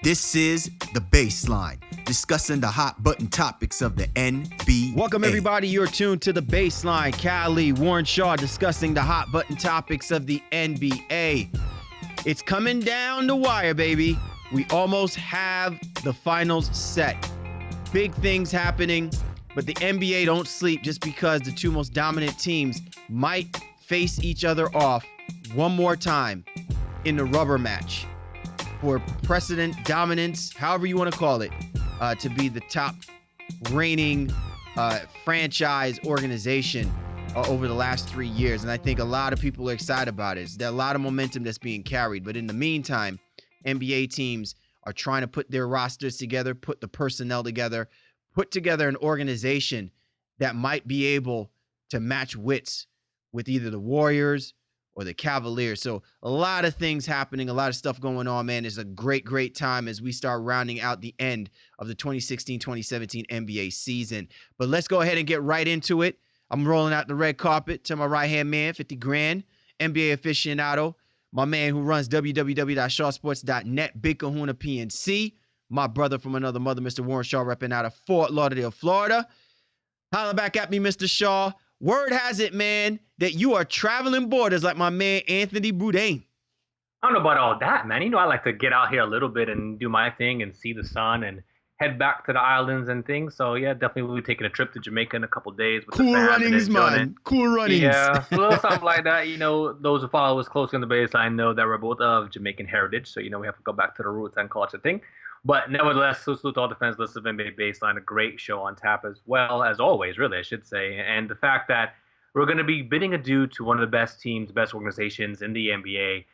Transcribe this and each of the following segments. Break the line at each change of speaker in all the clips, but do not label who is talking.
This is The Baseline, discussing the hot button topics of the NBA.
Welcome, everybody. You're tuned to The Baseline. Cali, Warren Shaw discussing the hot button topics of the NBA. It's coming down the wire, baby. We almost have the finals set. Big things happening, but the NBA don't sleep just because the two most dominant teams might face each other off one more time in the rubber match for precedent, dominance, however you want to call it, to be the top reigning franchise organization over the last 3 years. And I think a lot of people are excited about it. There's a lot of momentum that's being carried. But in the meantime, NBA teams are trying to put their rosters together, put the personnel together, put together an organization that might be able to match wits with either the Warriors or the Cavaliers. So a lot of things happening, a lot of stuff going on, man. It's a great, great time as we start rounding out the end of the 2016-2017 NBA season. But let's go ahead and get right into it. I'm rolling out the red carpet to my right-hand man, 50 grand, NBA aficionado, my man who runs www.shawsports.net, Big Kahuna PNC, my brother from another mother, Mr. Warren Shaw, repping out of Fort Lauderdale, Florida. Holla back at me, Mr. Shaw. Word has it, man, that you are traveling borders like my man Anthony Bourdain.
I don't know about all that, man. You know, I like to get out here a little bit and do my thing and see the sun and head back to the islands and things. So, yeah, definitely we'll be taking a trip to Jamaica in a couple of days. With
Cool
the fam
runnings, man. Cool runnings.
Yeah, a little something like that. You know, those who follow us closely on the baseline know that we're both of Jamaican heritage. So, you know, we have to go back to the roots and culture thing. But nevertheless, salute to all the fans listening to NBA Baseline, a great show on tap as well, as always, really, I should say. And the fact that we're going to be bidding adieu to one of the best teams, best organizations in the NBA.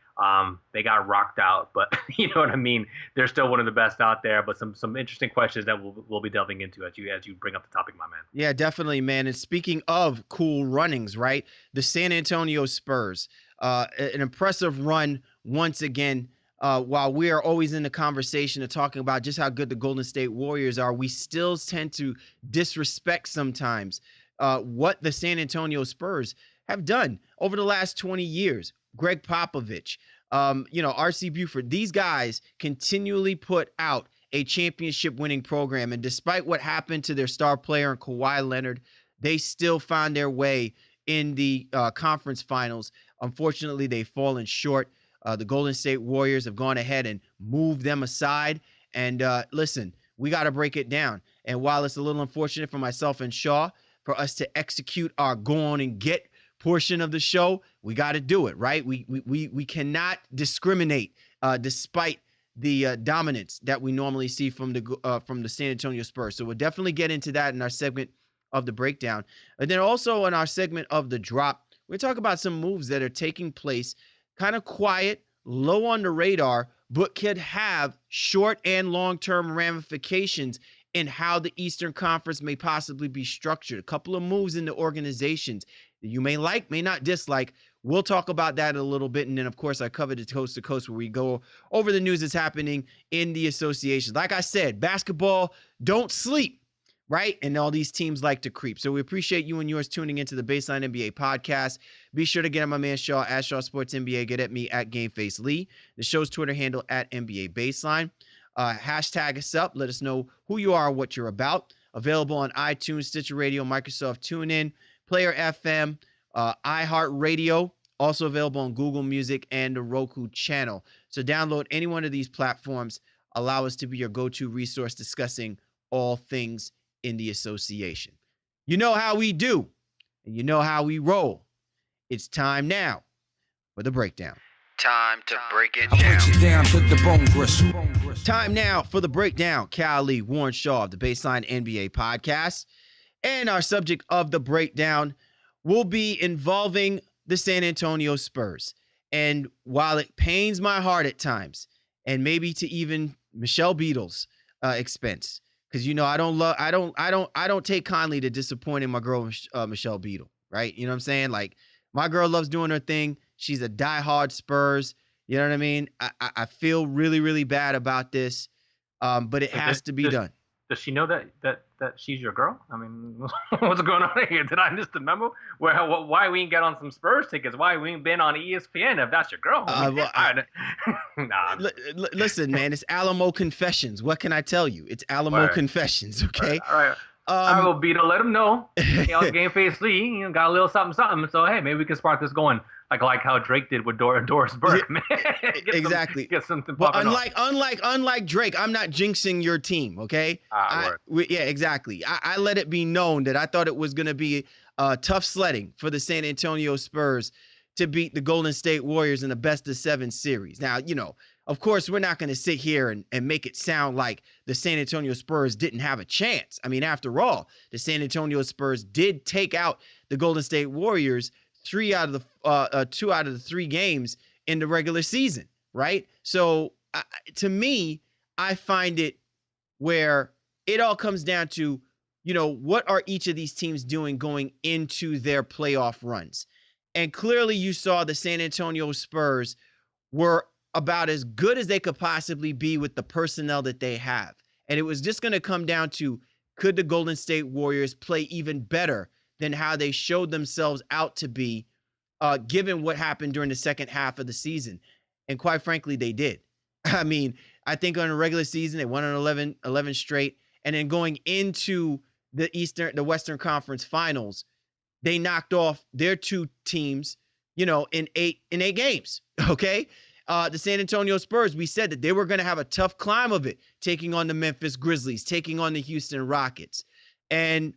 They got rocked out, but you know what I mean? They're still one of the best out there, but some interesting questions that we'll be delving into as you bring up the topic, my man.
Yeah, definitely, man. And speaking of cool runnings, right? The San Antonio Spurs, an impressive run once again. While we are always in the conversation of talking about just how good the Golden State Warriors are, we still tend to disrespect sometimes what the San Antonio Spurs have done over the last 20 years. Greg Popovich, R.C. Buford, these guys continually put out a championship winning program. And despite what happened to their star player, Kawhi Leonard, they still found their way in the conference finals. Unfortunately, they've fallen short. The Golden State Warriors have gone ahead and moved them aside. And listen, we got to break it down. And while it's a little unfortunate for myself and Shaw for us to execute our go on and get portion of the show, we got to do it, right? We cannot discriminate despite the dominance that we normally see from the San Antonio Spurs. So we'll definitely get into that in our segment of the breakdown. And then also in our segment of the drop, we'll talk about some moves that are taking place, kind of quiet, low on the radar, but could have short and long-term ramifications in how the Eastern Conference may possibly be structured. A couple of moves in the organizations that you may like, may not dislike. We'll talk about that a little bit. And then, of course, I covered it coast to coast where we go over the news that's happening in the associations. Like I said, basketball don't sleep, right? And all these teams like to creep. So we appreciate you and yours tuning into the Baseline NBA podcast. Be sure to get at my man Shaw at Shaw Sports NBA. Get at me at GameFace Lee. The show's Twitter handle at NBA Baseline. Hashtag us up. Let us know who you are and what you're about. Available on iTunes, Stitcher Radio, Microsoft TuneIn, Player FM, iHeartRadio. Also available on Google Music and the Roku channel. So download any one of these platforms. Allow us to be your go-to resource discussing all things in the association. You know how we do, and you know how we roll. It's time now for the breakdown.
Time to break it
down to the bone gristle.
Time now for the breakdown. Cali, Warren Shaw of the Baseline NBA podcast. And our subject of the breakdown will be involving the San Antonio Spurs. And while it pains my heart at times, and maybe to even Michelle Beadle's expense, because I don't take kindly to disappointing my girl Michelle Beadle, right? You know what I'm saying? Like, my girl loves doing her thing. She's a diehard Spurs. You know what I mean? I feel really, really bad about this, but it has to be done.
Does she know that she's your girl? I mean, what's going on here? Did I miss the memo? Why we ain't get on some Spurs tickets? Why we ain't been on ESPN if that's your girl?
Listen, man, it's Alamo Confessions. What can I tell you? It's Alamo Confessions, okay?
All right. I will be to let him know. Game Face Lee, got a little something. So hey, maybe we can spark this going, like how Drake did with Doris Burke.
Exactly.
Get something.
Well, unlike Drake, I'm not jinxing your team. Okay. Exactly. I let it be known that I thought it was going to be tough sledding for the San Antonio Spurs to beat the Golden State Warriors in the best-of-7 series. Now, of course, we're not going to sit here and make it sound like the San Antonio Spurs didn't have a chance. I mean, after all, the San Antonio Spurs did take out the Golden State Warriors 2 out of the 3 games in the regular season, right? So to me, I find it where it all comes down to, what are each of these teams doing going into their playoff runs? And clearly you saw the San Antonio Spurs were about as good as they could possibly be with the personnel that they have. And it was just going to come down to, could the Golden State Warriors play even better than how they showed themselves out to be, given what happened during the second half of the season? And quite frankly, they did. I mean, I think on a regular season, they won on 11 straight. And then going into the Western Conference Finals, they knocked off their 2 teams, in eight games. Okay. The San Antonio Spurs, we said that they were going to have a tough climb of it, taking on the Memphis Grizzlies, taking on the Houston Rockets. And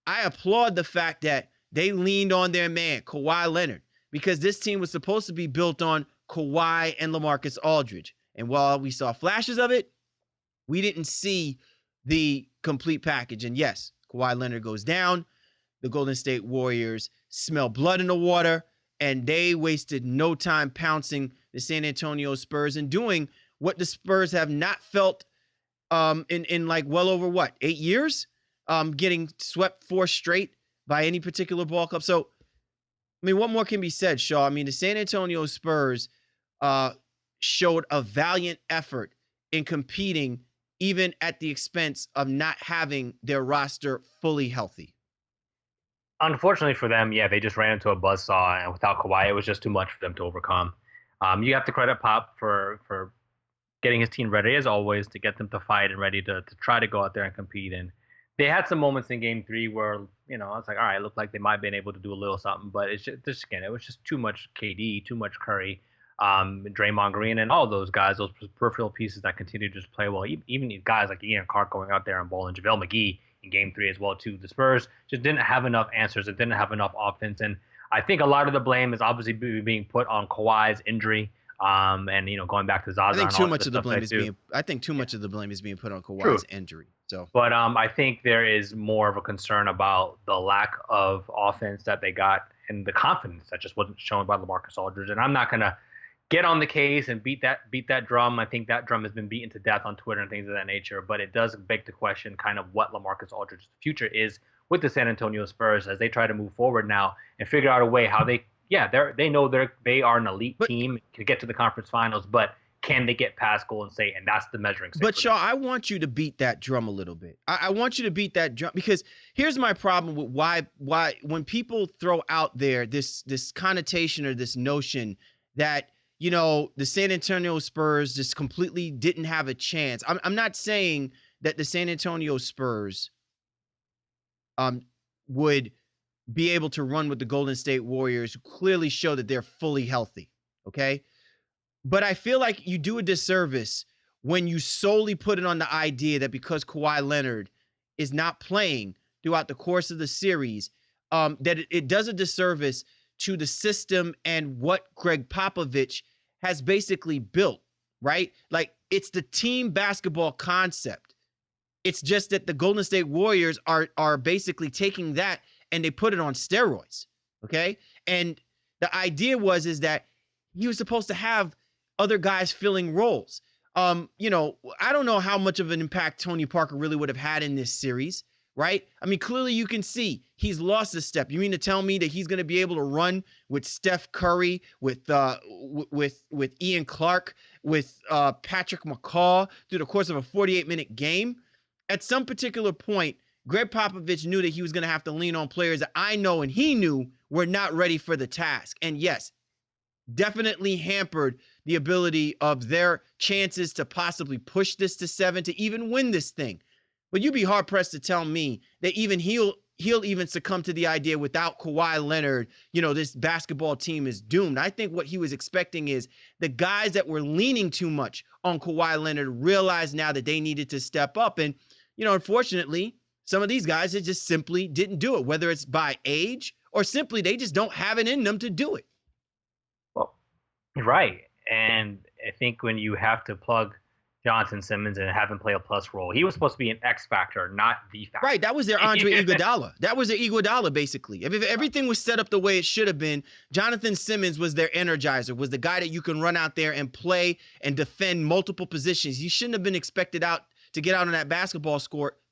I applaud the fact that they leaned on their man, Kawhi Leonard, because this team was supposed to be built on Kawhi and LaMarcus Aldridge. And while we saw flashes of it, we didn't see the complete package. And yes, Kawhi Leonard goes down. The Golden State Warriors smell blood in the water, and they wasted no time pouncing the San Antonio Spurs and doing what the Spurs have not felt in like well over 8 years, getting swept 4 straight by any particular ball club. So, I mean, what more can be said, Shaw? I mean, the San Antonio Spurs showed a valiant effort in competing, even at the expense of not having their roster fully healthy.
Unfortunately for them, they just ran into a buzzsaw, and without Kawhi, it was just too much for them to overcome. You have to credit Pop for getting his team ready, as always, to get them to fight and ready to try to go out there and compete. And they had some moments in Game 3 where, I was like, all right, it looked like they might have been able to do a little something, but it's just again, it was just too much KD, too much Curry, Draymond Green, and all those guys, those peripheral pieces that continue to just play well. Even these guys like Ian Clark going out there and balling, JaVale McGee in Game 3 as well too. The Spurs just didn't have enough answers. It didn't have enough offense, and I think a lot of the blame is obviously being put on Kawhi's injury. And going back to Zaza.
I think too much of the blame is being put on Kawhi's injury. So,
but I think there is more of a concern about the lack of offense that they got and the confidence that just wasn't shown by LaMarcus Aldridge. And I'm not gonna get on the case and beat that drum. I think that drum has been beaten to death on Twitter and things of that nature. But it does beg the question, kind of what LaMarcus Aldridge's future is with the San Antonio Spurs as they try to move forward now and figure out a way how they know they are an elite team to get to the conference finals, but can they get past Golden State? And that's the measuring stick.
But Shaw, I want you to beat that drum a little bit. I want you to beat that drum, because here's my problem with why when people throw out there this connotation or this notion that the San Antonio Spurs just completely didn't have a chance. I'm not saying that the San Antonio Spurs would be able to run with the Golden State Warriors, who clearly show that they're fully healthy, okay? But I feel like you do a disservice when you solely put it on the idea that because Kawhi Leonard is not playing throughout the course of the series, that it does a disservice to the system and what Greg Popovich has basically built, right? Like, it's the team basketball concept. It's just that the Golden State Warriors are basically taking that and they put it on steroids, okay? And the idea is that he was supposed to have other guys filling roles. I don't know how much of an impact Tony Parker really would have had in this series, right? I mean, clearly you can see he's lost a step. You mean to tell me that he's going to be able to run with Steph Curry, with Ian Clark, with Patrick McCaw through the course of a 48-minute game? at some particular point, Greg Popovich knew that he was going to have to lean on players that I know and he knew were not ready for the task. And yes, definitely hampered the ability of their chances to possibly push this to 7 to even win this thing. But you'd be hard pressed to tell me that even he'll even succumb to the idea without Kawhi Leonard, this basketball team is doomed. I think what he was expecting is the guys that were leaning too much on Kawhi Leonard realized now that they needed to step up. And, unfortunately, some of these guys that just simply didn't do it, whether it's by age or simply they just don't have it in them to do it.
Well, right. And I think when you have to plug Jonathan Simmons and have him play a plus role, he was supposed to be an X factor, not the factor.
Right. That was their Andre Iguodala. That was their Iguodala, basically. If everything was set up the way it should have been, Jonathan Simmons was their energizer, was the guy that you can run out there and play and defend multiple positions. He shouldn't have been expected to get out on that basketball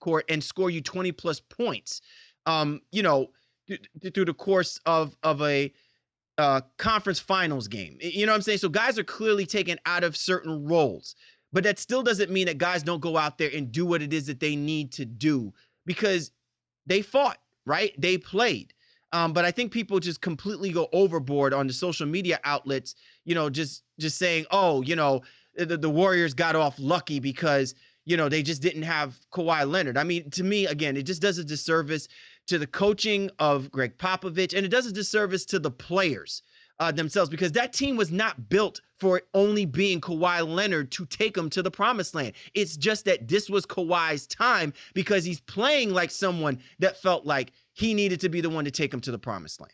court and score you 20 plus points, through the course of a conference finals game. You know what I'm saying? So guys are clearly taken out of certain roles. But that still doesn't mean that guys don't go out there and do what it is that they need to do, because they fought, right? They played. But I think people just completely go overboard on the social media outlets, just saying, oh, the Warriors got off lucky because, they just didn't have Kawhi Leonard. I mean, to me, again, it just does a disservice to the coaching of Greg Popovich, and it does a disservice to the players themselves, because that team was not built for only being Kawhi Leonard to take them to the promised land. It's just that this was Kawhi's time because he's playing like someone that felt like he needed to be the one to take him to the promised land.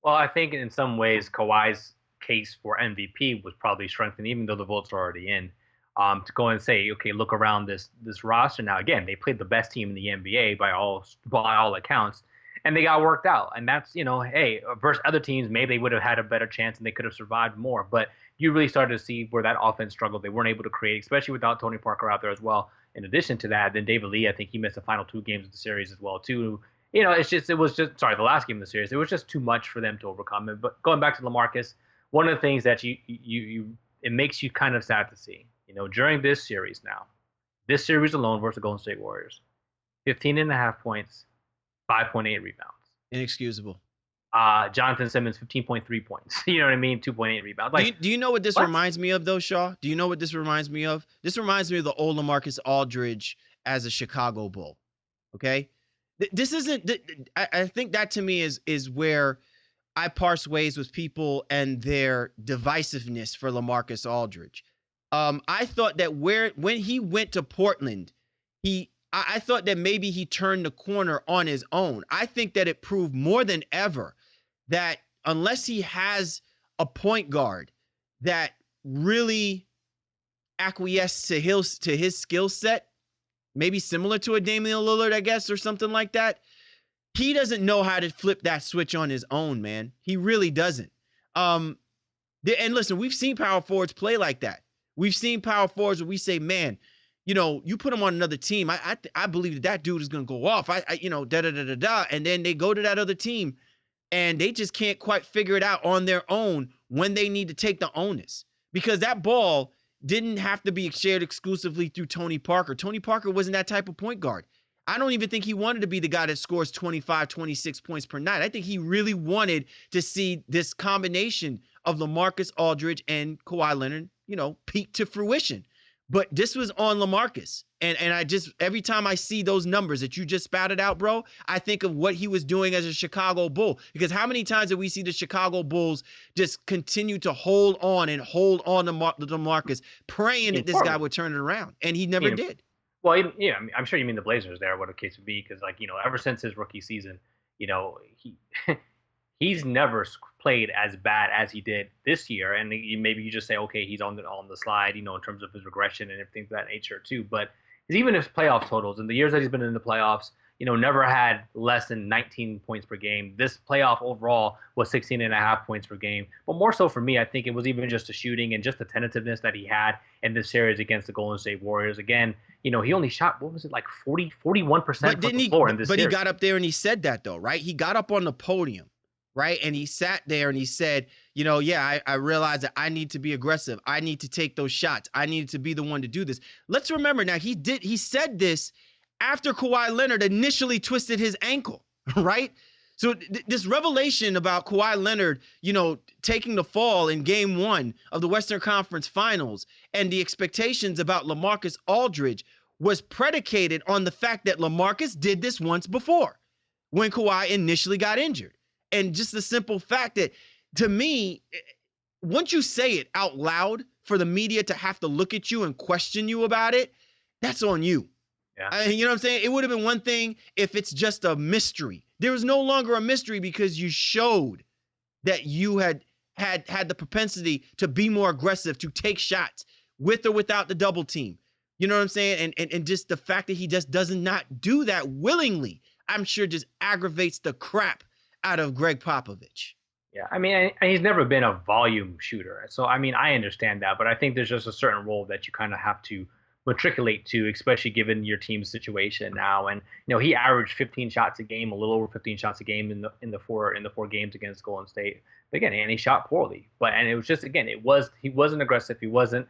Well, I think in some ways Kawhi's case for MVP was probably strengthened, even though the votes are already in, to go and say, okay, look around this roster now. Again, they played the best team in the NBA by all accounts. And they got worked out. And that's, hey, versus other teams, maybe they would have had a better chance and they could have survived more. But you really started to see where that offense struggled. They weren't able to create, especially without Tony Parker out there as well. In addition to that, then David Lee, I think he missed the final 2 games of the series as well, too. The last game of the series, it was just too much for them to overcome. But going back to LaMarcus, one of the things that it makes you kind of sad to see, during this series alone versus the Golden State Warriors, 15.5 points, 5.8 rebounds.
Inexcusable.
Jonathan Simmons, 15.3 points. You know what I mean? 2.8 rebounds.
Do you know what this reminds me of, though, Shaw? Do you know what this reminds me of? This reminds me of the old LaMarcus Aldridge as a Chicago Bull. Okay? This isn't – I think that to me is where I parse ways with people and their divisiveness for LaMarcus Aldridge. I thought that when he went to Portland, I thought that maybe he turned the corner on his own. I think that it proved more than ever that unless he has a point guard that really acquiesced to his skill set, maybe similar to a Damian Lillard, I guess, or something like that, he doesn't know how to flip that switch on his own, man. He really doesn't. And listen, we've seen power forwards play like that. We've seen power forwards where we say, man, you put him on another team. I believe that dude is going to go off. And then they go to that other team and they just can't quite figure it out on their own when they need to take the onus, because that ball didn't have to be shared exclusively through Tony Parker. Tony Parker wasn't that type of point guard. I don't even think he wanted to be the guy that scores 25, 26 points per night. I think he really wanted to see this combination of LaMarcus Aldridge and Kawhi Leonard, peak to fruition. But this was on LaMarcus. And I just, every time I see those numbers that you just spouted out, bro, I think of what he was doing as a Chicago Bull. Because how many times did we see the Chicago Bulls just continue to hold on to LaMarcus, praying that this guy would turn it around? And he never did.
Well, I'm sure you mean the Blazers there, what the case would be. Because, ever since his rookie season, he's never played as bad as he did this year. And maybe you just say, okay, he's on the slide, in terms of his regression and everything of that nature too. But even his playoff totals in the years that he's been in the playoffs, never had less than 19 points per game. This playoff overall was 16.5 points per game. But more so for me, I think it was even just the shooting and just the tentativeness that he had in this series against the Golden State Warriors. Again, he only shot, what was it, like 41% from the floor in this series.
But he got up there and he said that, though, right? He got up on the podium, right? And he sat there and he said, I realized that I need to be aggressive. I need to take those shots. I needed to be the one to do this. Let's remember now, he said this after Kawhi Leonard initially twisted his ankle, right? So this revelation about Kawhi Leonard, taking the fall in game 1 of the Western Conference Finals and the expectations about LaMarcus Aldridge was predicated on the fact that LaMarcus did this once before when Kawhi initially got injured. And just the simple fact that, to me, once you say it out loud for the media to have to look at you and question you about it, that's on you.
Yeah.
You know what I'm saying? It would have been one thing if it's just a mystery. There is no longer a mystery because you showed that you had the propensity to be more aggressive, to take shots with or without the double team. You know what I'm saying? And just the fact that he just does not do that willingly, I'm sure just aggravates the crap out of Greg Popovich.
Yeah, I mean, and he's never been a volume shooter. So, I mean, I understand that, but I think there's just a certain role that you kind of have to matriculate to, especially given your team's situation now. And he averaged 15 shots a game, a little over 15 shots a game in the four games against Golden State. But again, and he shot poorly. And it was just, again, he wasn't aggressive. He wasn't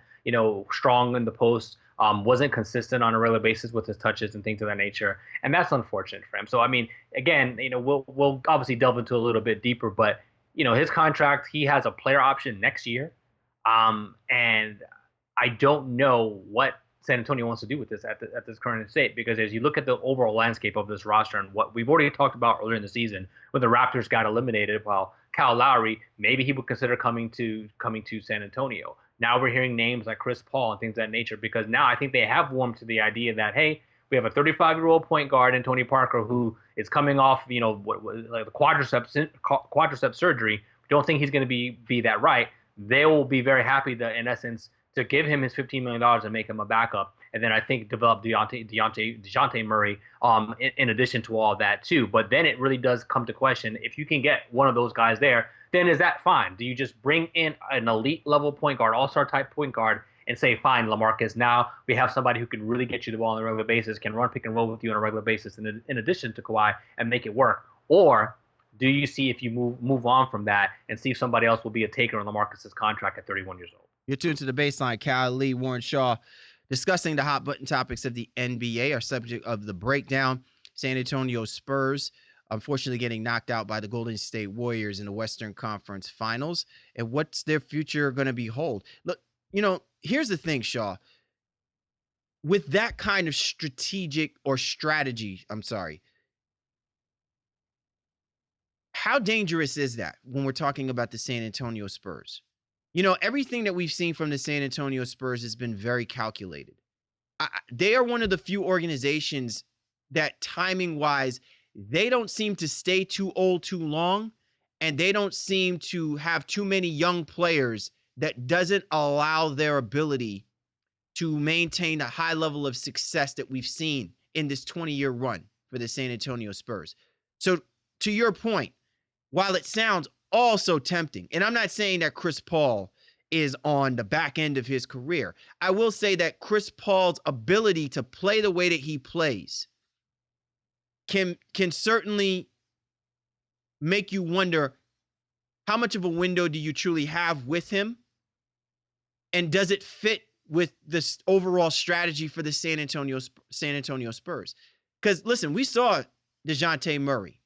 strong in the post. Wasn't consistent on a regular basis with his touches and things of that nature, and that's unfortunate for him. So I mean, again, we'll obviously delve into a little bit deeper, but his contract, he has a player option next year, and I don't know what San Antonio wants to do with this at this current state, because as you look at the overall landscape of this roster and what we've already talked about earlier in the season, when the Raptors got eliminated, well, Kyle Lowry, maybe he would consider coming to San Antonio. Now we're hearing names like Chris Paul and things of that nature, because now I think they have warmed to the idea that, hey, we have a 35-year-old point guard in Tony Parker who is coming off, like the quadricep surgery. We don't think he's going to be that right. They will be very happy that, in essence, to give him his $15 million and make him a backup. And then I think develop DeJounte Murray in addition to all that too. But then it really does come to question, if you can get one of those guys there, then is that fine? Do you just bring in an elite level point guard, all-star type point guard, and say, fine, LaMarcus, now we have somebody who can really get you the ball on a regular basis, can run pick and roll with you on a regular basis in addition to Kawhi, and make it work? Or do you see if you move on from that and see if somebody else will be a taker on LaMarcus's contract at 31 years old?
You're tuned to The Baseline. Kyle Lee, Warren Shaw, discussing the hot button topics of the NBA. Our subject of the breakdown, San Antonio Spurs, unfortunately getting knocked out by the Golden State Warriors in the Western Conference Finals. And what's their future going to behold? Look, here's the thing, Shaw. With that kind of strategy, how dangerous is that when we're talking about the San Antonio Spurs? Everything that we've seen from the San Antonio Spurs has been very calculated. They are one of the few organizations that, timing-wise, they don't seem to stay too old too long, and they don't seem to have too many young players that doesn't allow their ability to maintain a high level of success that we've seen in this 20-year run for the San Antonio Spurs. So to your point, while it sounds all so tempting, and I'm not saying that Chris Paul is on the back end of his career, I will say that Chris Paul's ability to play the way that he plays can certainly make you wonder, how much of a window do you truly have with him? And does it fit with this overall strategy for the San Antonio Spurs? Because listen, we saw DeJounte Murray.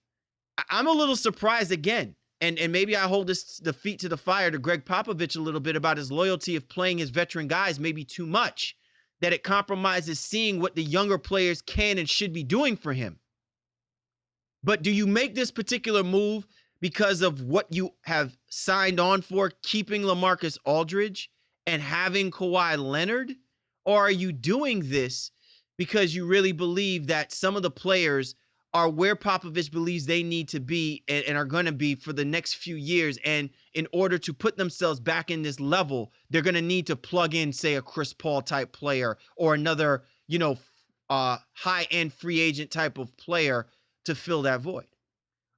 I'm a little surprised again, and maybe I hold the feet to the fire to Greg Popovich a little bit about his loyalty of playing his veteran guys maybe too much, that it compromises seeing what the younger players can and should be doing for him. But do you make this particular move because of what you have signed on for, keeping LaMarcus Aldridge and having Kawhi Leonard? Or are you doing this because you really believe that some of the players are where Popovich believes they need to be and are going to be for the next few years, and in order to put themselves back in this level, they're going to need to plug in, say, a Chris Paul type player or another, high-end free agent type of player to fill that void?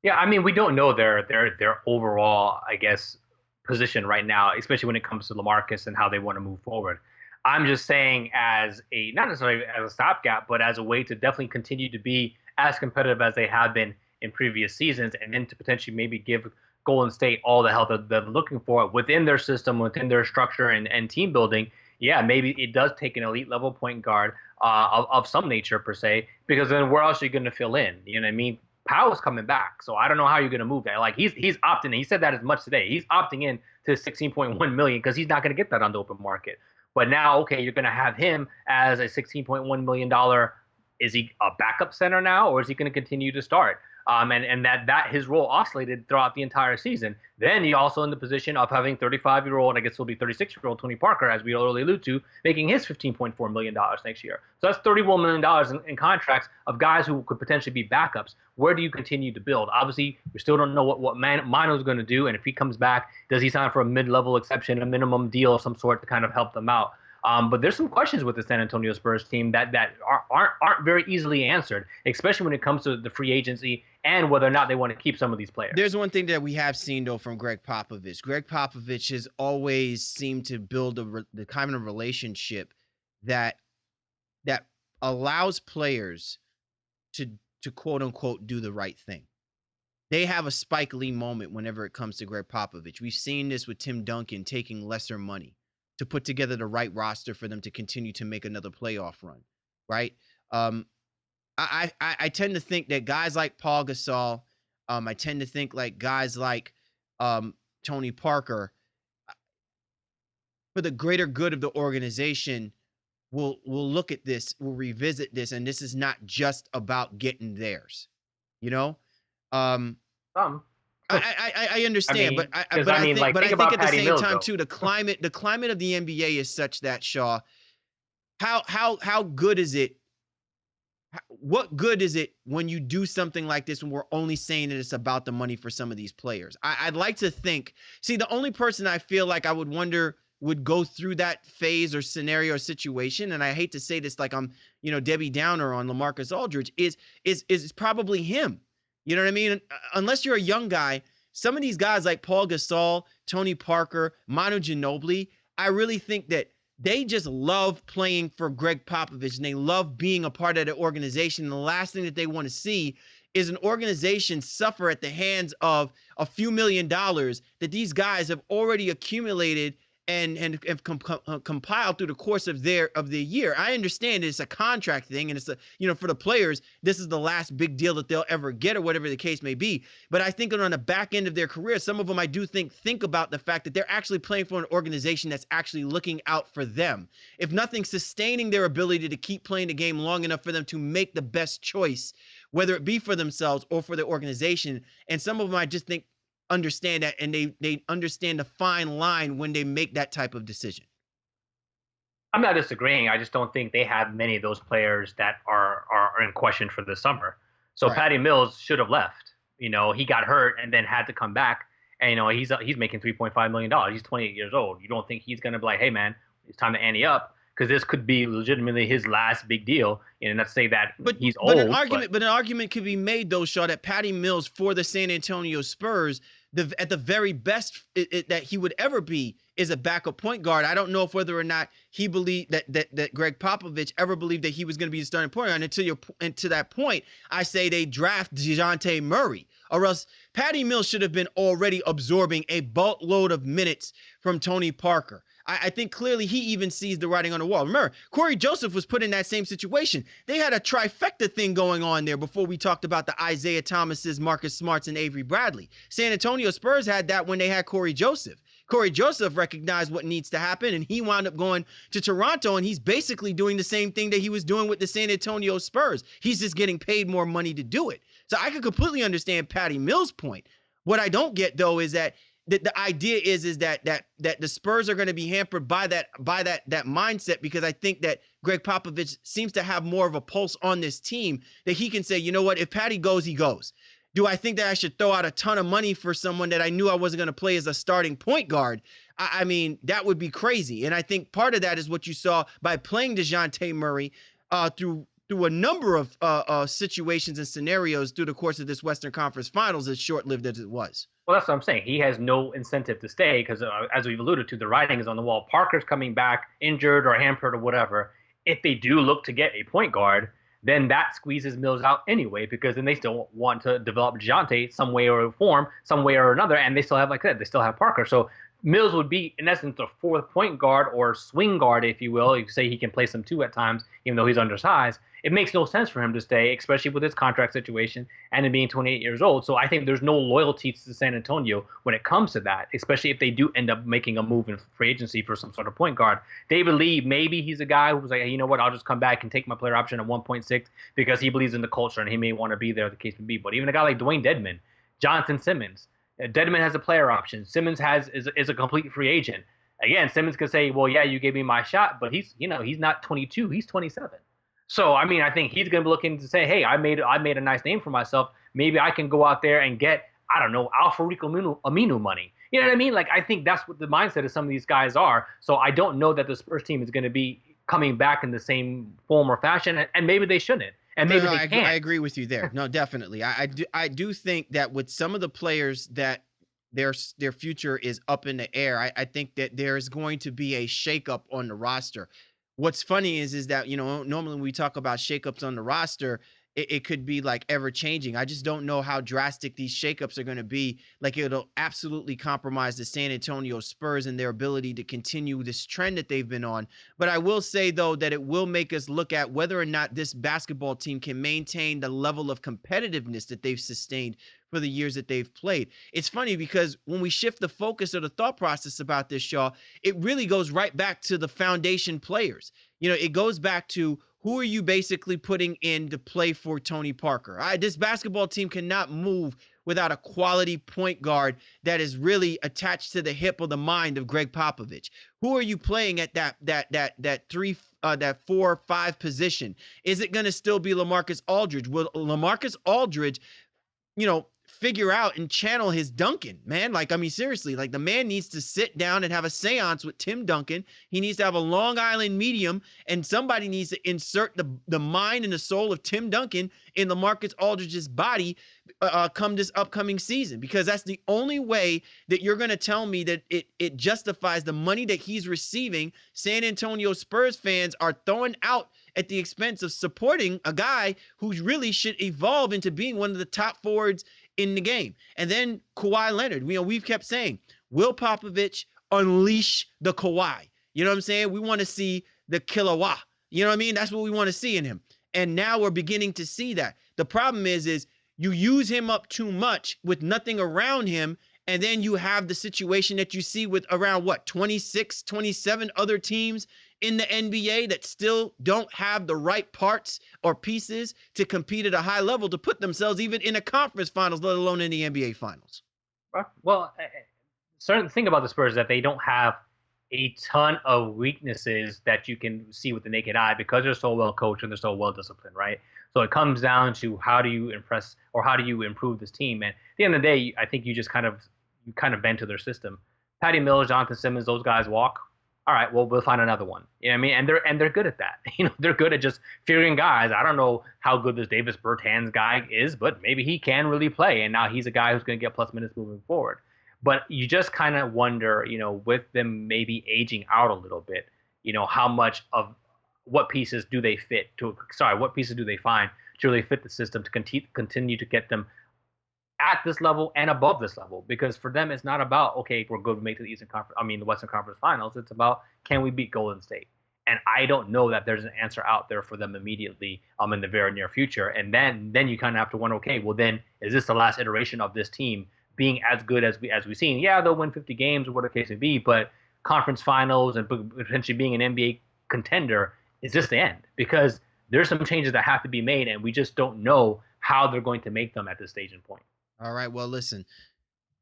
Yeah, I mean, we don't know their overall, I guess, position right now, especially when it comes to LaMarcus and how they want to move forward. I'm just saying, as not necessarily as a stopgap, but as a way to definitely continue to be as competitive as they have been in previous seasons, and then to potentially maybe give Golden State all the help that they're looking for within their system, within their structure and team building, yeah, maybe it does take an elite level point guard of some nature per se, because then where else are you going to fill in? You know what I mean? Powell's coming back, so I don't know how you're going to move that. Like he's opting in. He said that as much today. He's opting in to 16.1 million because he's not going to get that on the open market. But now, okay, you're going to have him as a $16.1 million. Is he a backup center now, or is he going to continue to start? And that his role oscillated throughout the entire season. Then you're also in the position of having 35-year-old, I guess he'll be 36-year-old Tony Parker, as we already alluded to, making his $15.4 million next year. So that's $31 million in contracts of guys who could potentially be backups. Where do you continue to build? Obviously, we still don't know what Mano's going to do, and if he comes back, does he sign for a mid-level exception, a minimum deal of some sort to kind of help them out? But there's some questions with the San Antonio Spurs team that aren't very easily answered, especially when it comes to the free agency and whether or not they want to keep some of these players.
There's one thing that we have seen, though, from Greg Popovich. Greg Popovich has always seemed to build the kind of relationship that allows players to quote unquote do the right thing. They have a Spike Lee moment whenever it comes to Greg Popovich. We've seen this with Tim Duncan taking lesser money to put together the right roster for them to continue to make another playoff run, right? I tend to think that guys like Paul Gasol, I tend to think like guys like Tony Parker, for the greater good of the organization, will look at this, will revisit this, and this is not just about getting theirs, you know? I understand, but I think at the same time too, the climate of the NBA is such that, Shaw, how good is it? What good is it when you do something like this when we're only saying that it's about the money for some of these players? I'd like to think, the only person I feel like I would wonder would go through that phase or scenario or situation, and I hate to say this like I'm, Debbie Downer on LaMarcus Aldridge, is probably him. You know what I mean? Unless you're a young guy, some of these guys like Paul Gasol, Tony Parker, Manu Ginobili, I really think that they just love playing for Greg Popovich, and they love being a part of the organization. And the last thing that they want to see is an organization suffer at the hands of a few $1 million that these guys have already accumulated and compiled through the course of the year. I understand it's a contract thing, and it's for the players, this is the last big deal that they'll ever get, or whatever the case may be. But I think on the back end of their career, some of them I do think about the fact that they're actually playing for an organization that's actually looking out for them. If nothing, sustaining their ability to keep playing the game long enough for them to make the best choice, whether it be for themselves or for the organization. And some of them I just think understand that, and they understand the fine line when they make that type of decision.
I'm not disagreeing. I just don't think they have many of those players that are in question for this summer. So right. Patty Mills should have left. He got hurt and then had to come back. And he's making $3.5 million. He's 28 years old. You don't think he's going to be like, hey man, it's time to ante up? Because this could be legitimately his last big deal. And let's say that he's old.
But an argument could be made, though, Shaw, that Patty Mills for the San Antonio Spurs, at the very best that he would ever be, is a backup point guard. I don't know if whether or not he believed that Greg Popovich ever believed that he was going to be the starting point guard. And to that point, I say they draft DeJounte Murray, or else Patty Mills should have been already absorbing a boatload of minutes from Tony Parker. I think clearly he even sees the writing on the wall. Remember, Corey Joseph was put in that same situation. They had a trifecta thing going on there before we talked about the Isaiah Thomases, Marcus Smarts, and Avery Bradley. San Antonio Spurs had that when they had Corey Joseph. Corey Joseph recognized what needs to happen, and he wound up going to Toronto, and he's basically doing the same thing that he was doing with the San Antonio Spurs. He's just getting paid more money to do it. So I could completely understand Patty Mills' point. What I don't get, though, is that the idea is that the Spurs are going to be hampered by that mindset, because I think that Greg Popovich seems to have more of a pulse on this team that he can say, you know what, if Patty goes, he goes. Do I think that I should throw out a ton of money for someone that I knew I wasn't going to play as a starting point guard? I mean, that would be crazy. And I think part of that is what you saw by playing DeJounte Murray through a number of situations and scenarios through the course of this Western Conference Finals, as short-lived as it was.
Well, that's what I'm saying. He has no incentive to stay because, as we've alluded to, the writing is on the wall. Parker's coming back injured or hampered or whatever. If they do look to get a point guard, then that squeezes Mills out anyway, because then they still want to develop DeJounte some way or form, some way or another, and they still have, like I said, they still have Parker. So Mills would be, in essence, a fourth point guard or swing guard, if you will. You say he can play some two at times, even though he's undersized. It makes no sense for him to stay, especially with his contract situation and him being 28 years old. So I think there's no loyalty to San Antonio when it comes to that, especially if they do end up making a move in free agency for some sort of point guard. David Lee, maybe he's a guy who's like, hey, you know what, I'll just come back and take my player option at 1.6 because he believes in the culture and he may want to be there, the case may be. But even a guy like Dwayne Dedmon, Jonathan Simmons, Dedmon has a player option. Simmons is a complete free agent. Again, Simmons could say, well, yeah, you gave me my shot, but he's not 22, he's 27. So, I mean, I think he's going to be looking to say, hey, I made a nice name for myself. Maybe I can go out there and get, I don't know, Al-Farouq Aminu money. You know what I mean? Like, I think that's what the mindset of some of these guys are. So I don't know that the Spurs team is going to be coming back in the same form or fashion, and maybe they shouldn't. And maybe they can't.
I agree with you there. No, definitely. I do think that with some of the players that their future is up in the air, I think that there's going to be a shakeup on the roster. What's funny is that, normally when we talk about shakeups on the roster, it could be like ever changing. I just don't know how drastic these shakeups are going to be. Like, it'll absolutely compromise the San Antonio Spurs and their ability to continue this trend that they've been on. But I will say, though, that it will make us look at whether or not this basketball team can maintain the level of competitiveness that they've sustained for the years that they've played. It's funny because when we shift the focus or the thought process about this, Shaw, it really goes right back to the foundation players. It goes back to, who are you basically putting in to play for Tony Parker? This basketball team cannot move without a quality point guard that is really attached to the hip or the mind of Greg Popovich. Who are you playing at that 4-5 position? Is it going to still be LaMarcus Aldridge? Will LaMarcus Aldridge, figure out and channel his Duncan, man? Like, I mean, seriously, like, the man needs to sit down and have a seance with Tim Duncan. He needs to have a Long Island medium, and somebody needs to insert the mind and the soul of Tim Duncan in LaMarcus Aldridge's body come this upcoming season, because that's the only way that you're going to tell me that it justifies the money that he's receiving. San Antonio Spurs fans are throwing out at the expense of supporting a guy who really should evolve into being one of the top forwards in the game. And then Kawhi Leonard, we've kept saying, will Popovich unleash the Kawhi? You know what I'm saying? We want to see the Killawa. You know what I mean? That's what we want to see in him. And now we're beginning to see that. The problem is you use him up too much with nothing around him, and then you have the situation that you see with around 26, 27 other teams in the NBA that still don't have the right parts or pieces to compete at a high level to put themselves even in a conference finals, let alone in the NBA finals.
Well, certain thing about the Spurs is that they don't have a ton of weaknesses that you can see with the naked eye because they're so well coached and they're so well disciplined, right? So it comes down to, how do you impress or how do you improve this team? And at the end of the day, I think you just kind of bend to their system. Patty Mills, Jonathan Simmons, those guys walk. All right, well, we'll find another one. You know what I mean? And they're good at that. They're good at just figuring guys. I don't know how good this Davis Bertans guy is, but maybe he can really play. And now he's a guy who's going to get plus minutes moving forward. But you just kind of wonder, with them maybe aging out a little bit, how much of what pieces do they what pieces do they find to really fit the system to continue to get them at this level and above this level? Because for them, it's not about, okay, we're good to make to the Western Conference Finals. It's about, can we beat Golden State? And I don't know that there's an answer out there for them immediately in the very near future. And then you kind of have to wonder, okay, well then, is this the last iteration of this team being as good as we've seen? Yeah, they'll win 50 games or whatever the case may be, but conference finals and potentially being an NBA contender, is this the end? Because there's some changes that have to be made, and we just don't know how they're going to make them at this stage and point.
All right, well, listen,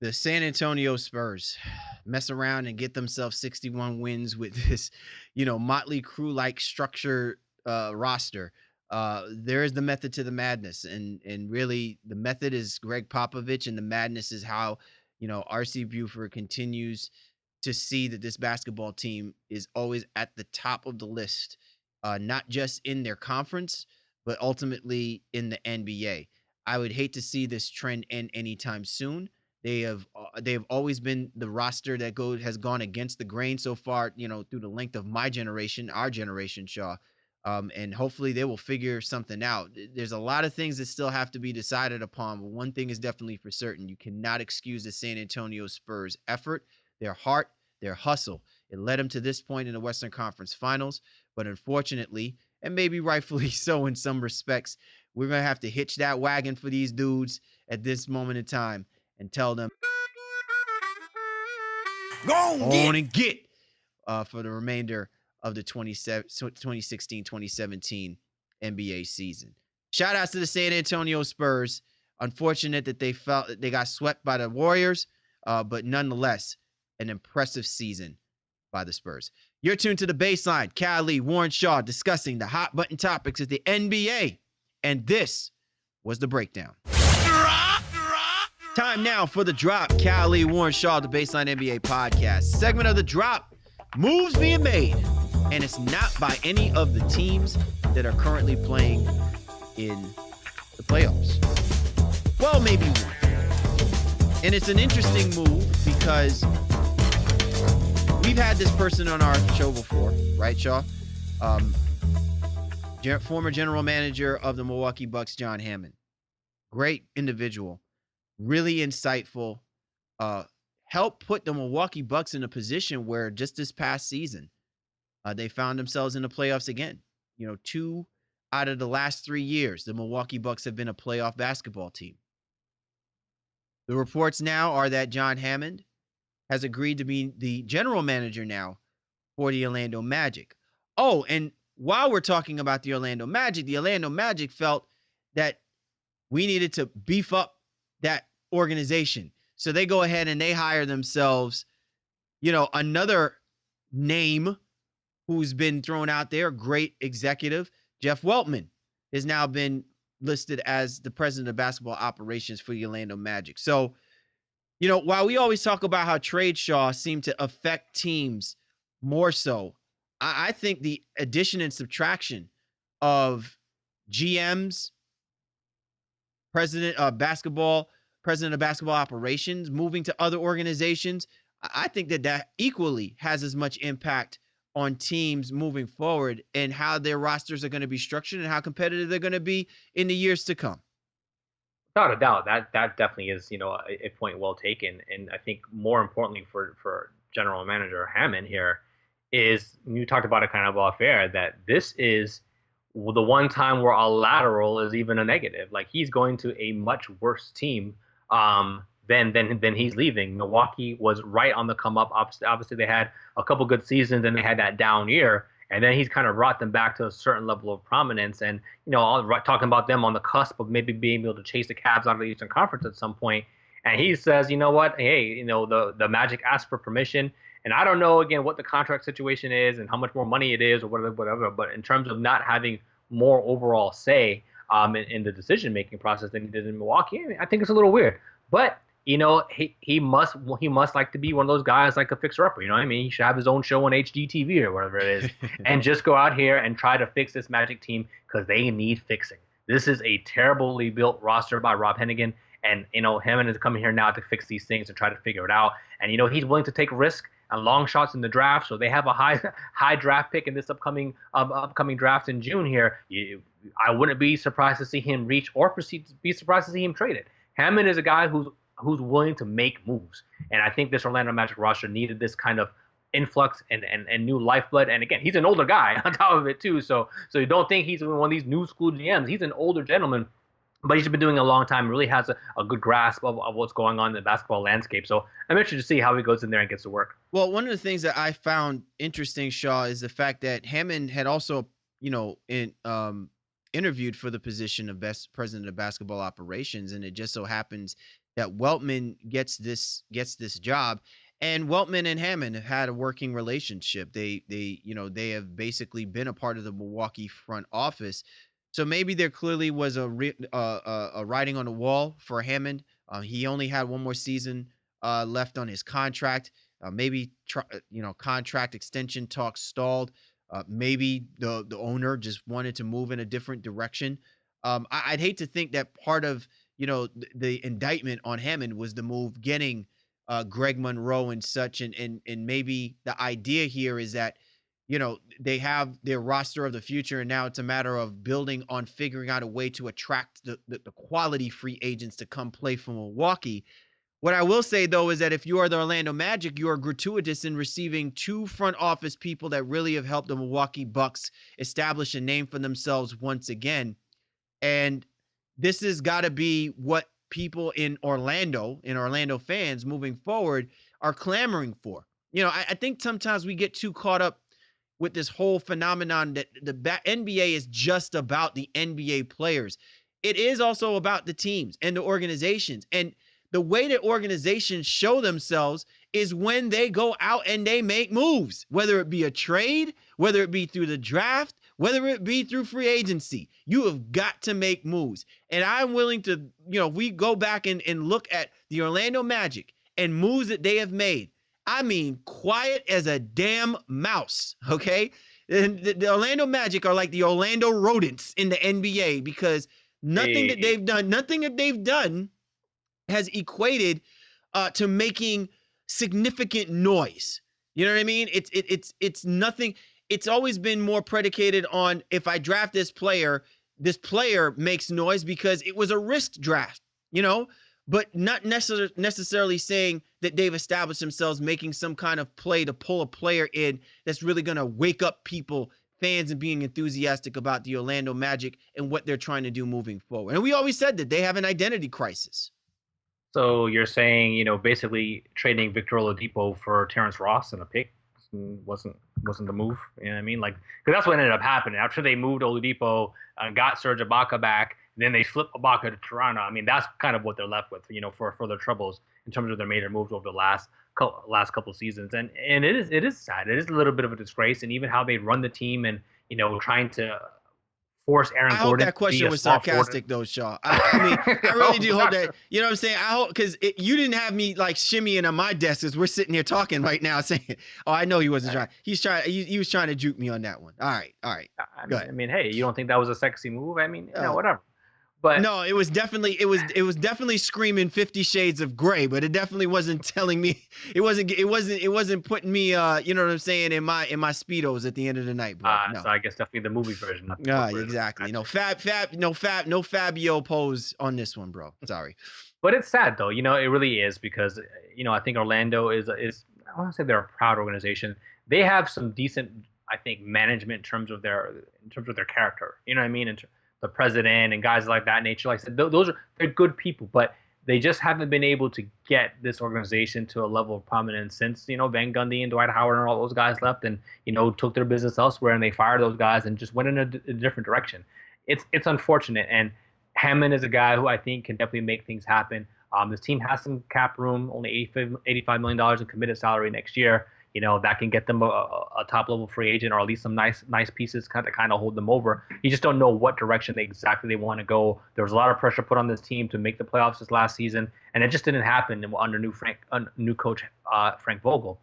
the San Antonio Spurs mess around and get themselves 61 wins with this, motley crew-like structure roster. There is the method to the madness, and really the method is Greg Popovich, and the madness is how, R.C. Buford continues to see that this basketball team is always at the top of the list, not just in their conference, but ultimately in the NBA. I would hate to see this trend end anytime soon. They have always been the roster that has gone against the grain so far, through the length of my generation, our generation, Shaw. And hopefully they will figure something out. There's a lot of things that still have to be decided upon, but one thing is definitely for certain. You cannot excuse the San Antonio Spurs effort, their heart, their hustle. It led them to this point in the Western Conference Finals. But unfortunately, and maybe rightfully so in some respects, we're going to have to hitch that wagon for these dudes at this moment in time and tell them, go on and get for the remainder of the 2016-2017 NBA season. Shout outs to the San Antonio Spurs. Unfortunate that they got swept by the Warriors, but nonetheless, an impressive season by the Spurs. You're tuned to The Baseline. Cali, Warren Shaw discussing the hot button topics of the NBA. And this was The Breakdown. Time now for The Drop. Cali, Warren Shaw, The Baseline NBA podcast. Segment of The Drop, moves being made. And it's not by any of the teams that are currently playing in the playoffs. Well, maybe one. And it's an interesting move because we've had this person on our show before, right, Shaw? Former general manager of the Milwaukee Bucks, John Hammond. Great individual, really insightful, helped put the Milwaukee Bucks in a position where just this past season, they found themselves in the playoffs again. 2 out of the last 3 years, the Milwaukee Bucks have been a playoff basketball team. The reports now are that John Hammond has agreed to be the general manager now for the Orlando Magic. Oh, and while we're talking about the Orlando Magic felt that we needed to beef up that organization. So they go ahead and they hire themselves, another name who's been thrown out there, great executive, Jeff Weltman, has now been listed as the president of basketball operations for the Orlando Magic. So, while we always talk about how trade Shaw seem to affect teams more so, I think the addition and subtraction of GMs, president of basketball operations, moving to other organizations, I think that equally has as much impact on teams moving forward and how their rosters are going to be structured and how competitive they're going to be in the years to come.
Without a doubt, that definitely is, a point well taken. And I think more importantly for general manager Hammond here is, you talked about it kind of off air, that this is the one time where a lateral is even a negative. Like, he's going to a much worse team than he's leaving. Milwaukee was right on the come up. Obviously, they had a couple good seasons and they had that down year. And then he's kind of brought them back to a certain level of prominence. And, talking about them on the cusp of maybe being able to chase the Cavs out of the Eastern Conference at some point. And he says, you know what? Hey, the Magic asked for permission. And I don't know, again, what the contract situation is and how much more money it is or whatever. But in terms of not having more overall say in the decision-making process than he did in Milwaukee, I think it's a little weird. But he must like to be one of those guys like a fixer-upper. He should have his own show on HGTV or whatever it is, and just go out here and try to fix this Magic team because they need fixing. This is a terribly built roster by Rob Hennigan, and Hammond is coming here now to fix these things and try to figure it out. And he's willing to take risk and long shots in the draft, so they have a high draft pick in this upcoming draft in June here. I wouldn't be surprised to see him reach or be surprised to see him traded. Hammond is a guy who's willing to make moves. And I think this Orlando Magic roster needed this kind of influx and new lifeblood. And again, he's an older guy on top of it too. So you don't think he's one of these new school GMs. He's an older gentleman, but he's been doing it a long time, really has a good grasp of what's going on in the basketball landscape. So I'm interested to see how he goes in there and gets to work.
Well, one of the things that I found interesting, Shaw, is the fact that Hammond had also, interviewed for the position of president of basketball operations. And it just so happens that Weltman gets this job, and Weltman and Hammond have had a working relationship. They have basically been a part of the Milwaukee front office. So maybe there clearly was a writing on the wall for Hammond. He only had one more season left on his contract. Contract extension talks stalled. Maybe the owner just wanted to move in a different direction. I'd hate to think that part of the indictment on Hammond was the move getting Greg Monroe and such, and maybe the idea here is that they have their roster of the future, and now it's a matter of building on figuring out a way to attract the quality free agents to come play for Milwaukee, What I will say, though, is that if you are the Orlando Magic, you are gratuitous in receiving 2 front office people that really have helped the Milwaukee Bucks establish a name for themselves once again. And this has got to be what people in Orlando fans moving forward are clamoring for. I think sometimes we get too caught up with this whole phenomenon that the NBA is just about the NBA players. It is also about the teams and the organizations. And the way that organizations show themselves is when they go out and they make moves, whether it be a trade, whether it be through the draft, whether it be through free agency. You have got to make moves. And I'm willing to, if we go back and look at the Orlando Magic and moves that they have made, I mean, quiet as a damn mouse, okay? And the Orlando Magic are like the Orlando rodents in the NBA because nothing that they've done has equated to making significant noise. You know what I mean? It's nothing. It's always been more predicated on, if I draft this player makes noise because it was a risk draft, but not necessarily saying that they've established themselves making some kind of play to pull a player in that's really going to wake up people, fans, and being enthusiastic about the Orlando Magic and what they're trying to do moving forward. And we always said that they have an identity crisis.
So you're saying, basically trading Victor Oladipo for Terrence Ross and a pick wasn't the move. You know what I mean? Like, because that's what ended up happening. After they moved Oladipo and got Serge Ibaka back, then they flipped Ibaka to Toronto. I mean, that's kind of what they're left with, for their troubles in terms of their major moves over the last couple seasons. And it is sad. It is a little bit of a disgrace. And even how they run the team and, trying to force Aaron Gordon.
I hope that question was sarcastic, though, Shaw. I mean, I really do hope that. You know what I'm saying? I hope, because you didn't have me like shimmying on my desk as we're sitting here talking right now, saying, "Oh, I know he wasn't trying. He was trying to juke me on that one." All right.
I mean, hey, you don't think that was a sexy move? I mean, whatever. But
no, it was definitely screaming 50 Shades of Grey, but it definitely wasn't telling me. It wasn't putting me. You know what I'm saying, in my Speedos at the end of the night, bro. No.
So I guess definitely the movie version.
Exactly. No Fabio pose on this one, bro. Sorry.
But it's sad though. It really is, because I think Orlando is I want to say they're a proud organization. They have some decent, I think, management in terms of their character. You know what I mean? The president and guys like that nature. Like I said, they're good people, but they just haven't been able to get this organization to a level of prominence since, Van Gundy and Dwight Howard and all those guys left and, took their business elsewhere, and they fired those guys and just went in a different direction. It's unfortunate. And Hammond is a guy who I think can definitely make things happen. This team has some cap room, only $85 million in committed salary next year. That can get them a top-level free agent, or at least some nice pieces kind of hold them over. You just don't know what direction they want to go. There was a lot of pressure put on this team to make the playoffs this last season, and it just didn't happen under new coach Frank Vogel.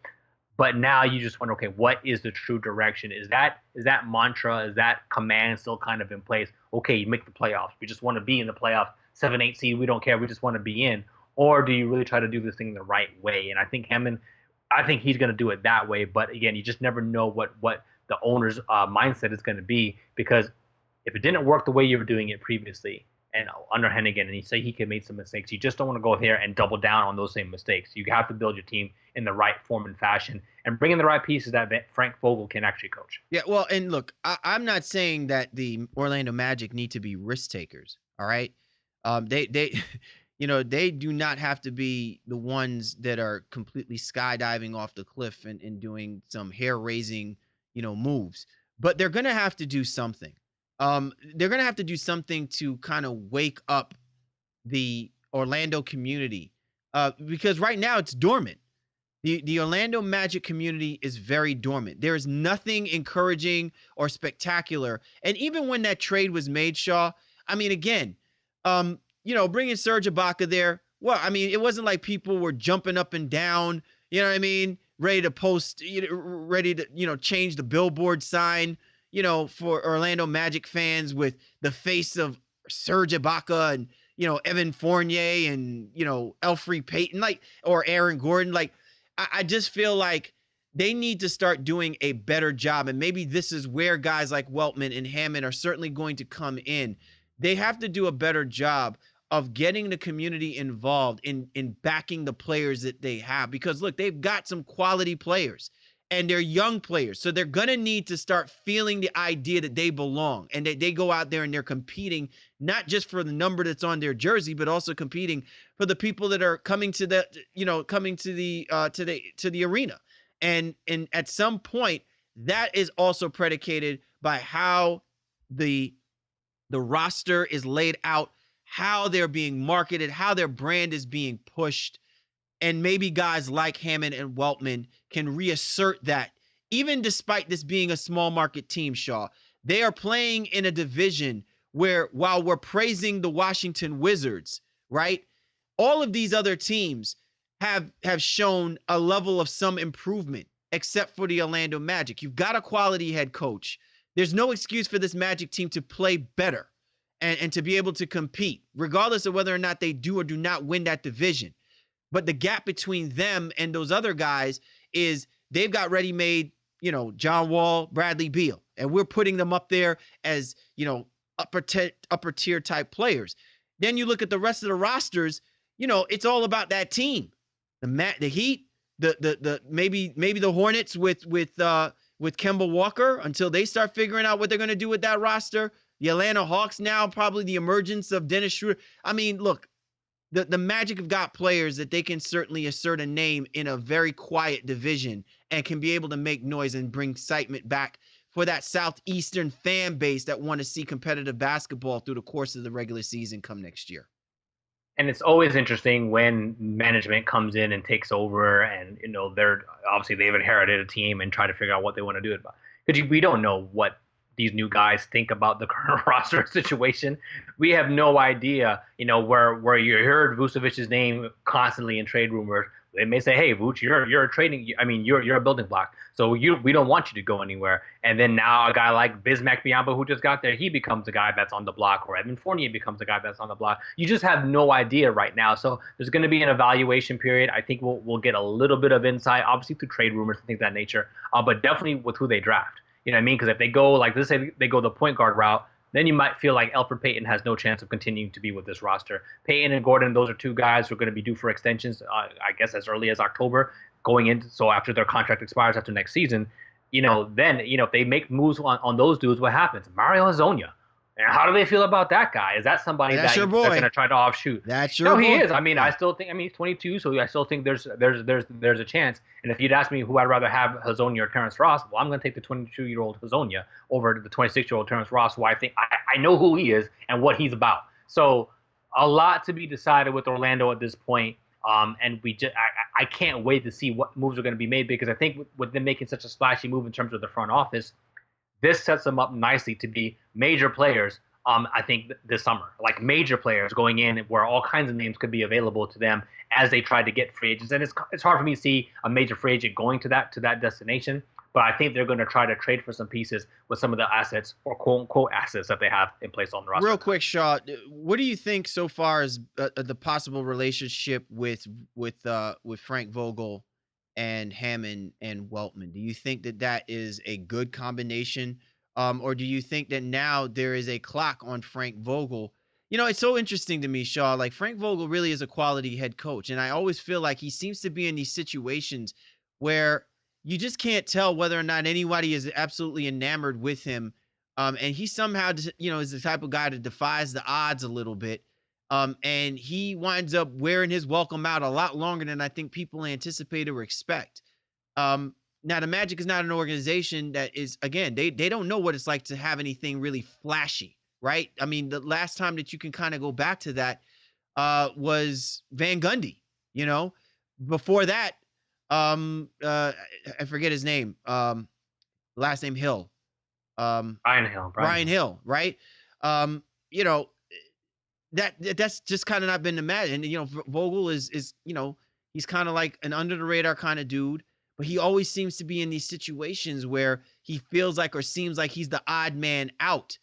But now you just wonder, okay, what is the true direction? Is that mantra, is that command still kind of in place? Okay, you make the playoffs. We just want to be in the playoffs, 7-8 seed. We don't care. We just want to be in. Or do you really try to do this thing the right way? And I think Hammond, he's going to do it that way. But again, you just never know what the owner's mindset is going to be, because if it didn't work the way you were doing it previously and under Hennigan, and you say he can make some mistakes, you just don't want to go there and double down on those same mistakes. You have to build your team in the right form and fashion and bring in the right pieces that Frank Vogel can actually coach.
Yeah, well, and look, I'm not saying that the Orlando Magic need to be risk takers. All right. They do not have to be the ones that are completely skydiving off the cliff and doing some hair-raising, moves. But they're going to have to do something. They're going to have to do something to kind of wake up the Orlando community, because right now it's dormant. The Orlando Magic community is very dormant. There is nothing encouraging or spectacular. And even when that trade was made, Shaw, I mean, again, bringing Serge Ibaka there, well, I mean, it wasn't like people were jumping up and down, you know what I mean, ready to post, ready to, change the billboard sign, for Orlando Magic fans with the face of Serge Ibaka and, Evan Fournier and, Elfrid Payton, or Aaron Gordon. I just feel like they need to start doing a better job. And maybe this is where guys like Weltman and Hammond are certainly going to come in. They have to do a better job of getting the community involved in backing the players that they have. Because look, they've got some quality players and they're young players. So they're going to need to start feeling the idea that they belong and that they go out there and they're competing, not just for the number that's on their jersey, but also competing for the people that are coming to the, coming to the arena. And at some point, that is also predicated by how the roster is laid out, how they're being marketed, how their brand is being pushed. And maybe guys like Hammond and Weltman can reassert that, even despite this being a small market team, Shaw. They are playing in a division where, while we're praising the Washington Wizards, right, all of these other teams have shown a level of some improvement, except for the Orlando Magic. You've got a quality head coach. There's no excuse for this Magic team to play better and to be able to compete, regardless of whether or not they do or do not win that division. But the gap between them and those other guys is they've got ready-made, John Wall, Bradley Beal, and we're putting them up there as, upper tier type players. Then you look at the rest of the rosters, it's all about that team. The Heat, the maybe the Hornets with Kemba Walker until they start figuring out what they're going to do with that roster. The Atlanta Hawks now, probably the emergence of Dennis Schroeder. I mean, look, the Magic have got players that they can certainly assert a name in a very quiet division and can be able to make noise and bring excitement back for that Southeastern fan base that want to see competitive basketball through the course of the regular season come next year.
And it's always interesting when management comes in and takes over, and they've inherited a team and try to figure out what they want to do about it. Because we don't know what these new guys think about the current roster situation. We have no idea, where you heard Vucevic's name constantly in trade rumors. They may say, "Hey, Vuce, you're a building block, so we don't want you to go anywhere." And then now a guy like Bismack Biyombo, who just got there, he becomes a guy that's on the block, or Evan Fournier becomes a guy that's on the block. You just have no idea right now. So there's going to be an evaluation period. I think we'll get a little bit of insight, obviously through trade rumors and things of that nature, but definitely with who they draft. You know what I mean? Because if they go, like, let's say they go the point guard route, then you might feel like Elfrid Payton has no chance of continuing to be with this roster. Payton and Gordon, those are two guys who are going to be due for extensions, I guess, as early as October going into. So after their contract expires after next season, then, if they make moves on those dudes, what happens? Mario Hezonja. And how do they feel about that guy? Is that somebody that's going to try to offshoot?
That's your boy.
He is. I mean, I still think. He's 22, so I still think there's a chance. And if you'd ask me who I'd rather have, Hezonja or Terrence Ross, well, I'm going to take the 22-year-old Hezonja over the 26-year-old Terrence Ross, who I think I know who he is and what he's about. So a lot to be decided with Orlando at this point. And I can't wait to see what moves are going to be made, because I think with them making such a splashy move in terms of the front office, this sets them up nicely to be major players. I think this summer, like major players going in where all kinds of names could be available to them as they try to get free agents. And it's hard for me to see a major free agent going to that destination, but I think they're going to try to trade for some pieces with some of the assets, or quote unquote assets, that they have in place on the roster.
Real quick, Shaw, what do you think so far as the possible relationship with Frank Vogel and Hammond and Weltman? Do you think that is a good combination? Or do you think that now there is a clock on Frank Vogel? It's so interesting to me, Shaw. Like, Frank Vogel really is a quality head coach. And I always feel like he seems to be in these situations where you just can't tell whether or not anybody is absolutely enamored with him. And he somehow, is the type of guy that defies the odds a little bit. And he winds up wearing his welcome out a lot longer than I think people anticipate or expect. Now, the Magic is not an organization that is, again, they don't know what it's like to have anything really flashy, right? I mean, the last time that you can kind of go back to that was Van Gundy, Before that, I forget his name, last name Hill.
Brian Hill.
Brian Hill, right? That's just kind of not been the Magic. And, Vogel is he's kind of like an under the radar kind of dude. But he always seems to be in these situations where he feels like or seems like he's the odd man out,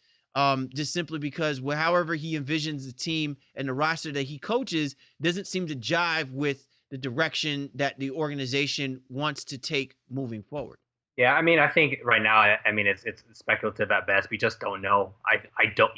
just simply because however he envisions the team and the roster that he coaches doesn't seem to jive with the direction that the organization wants to take moving forward.
Yeah, I mean, I think right now, it's speculative at best. We just don't know. I don't.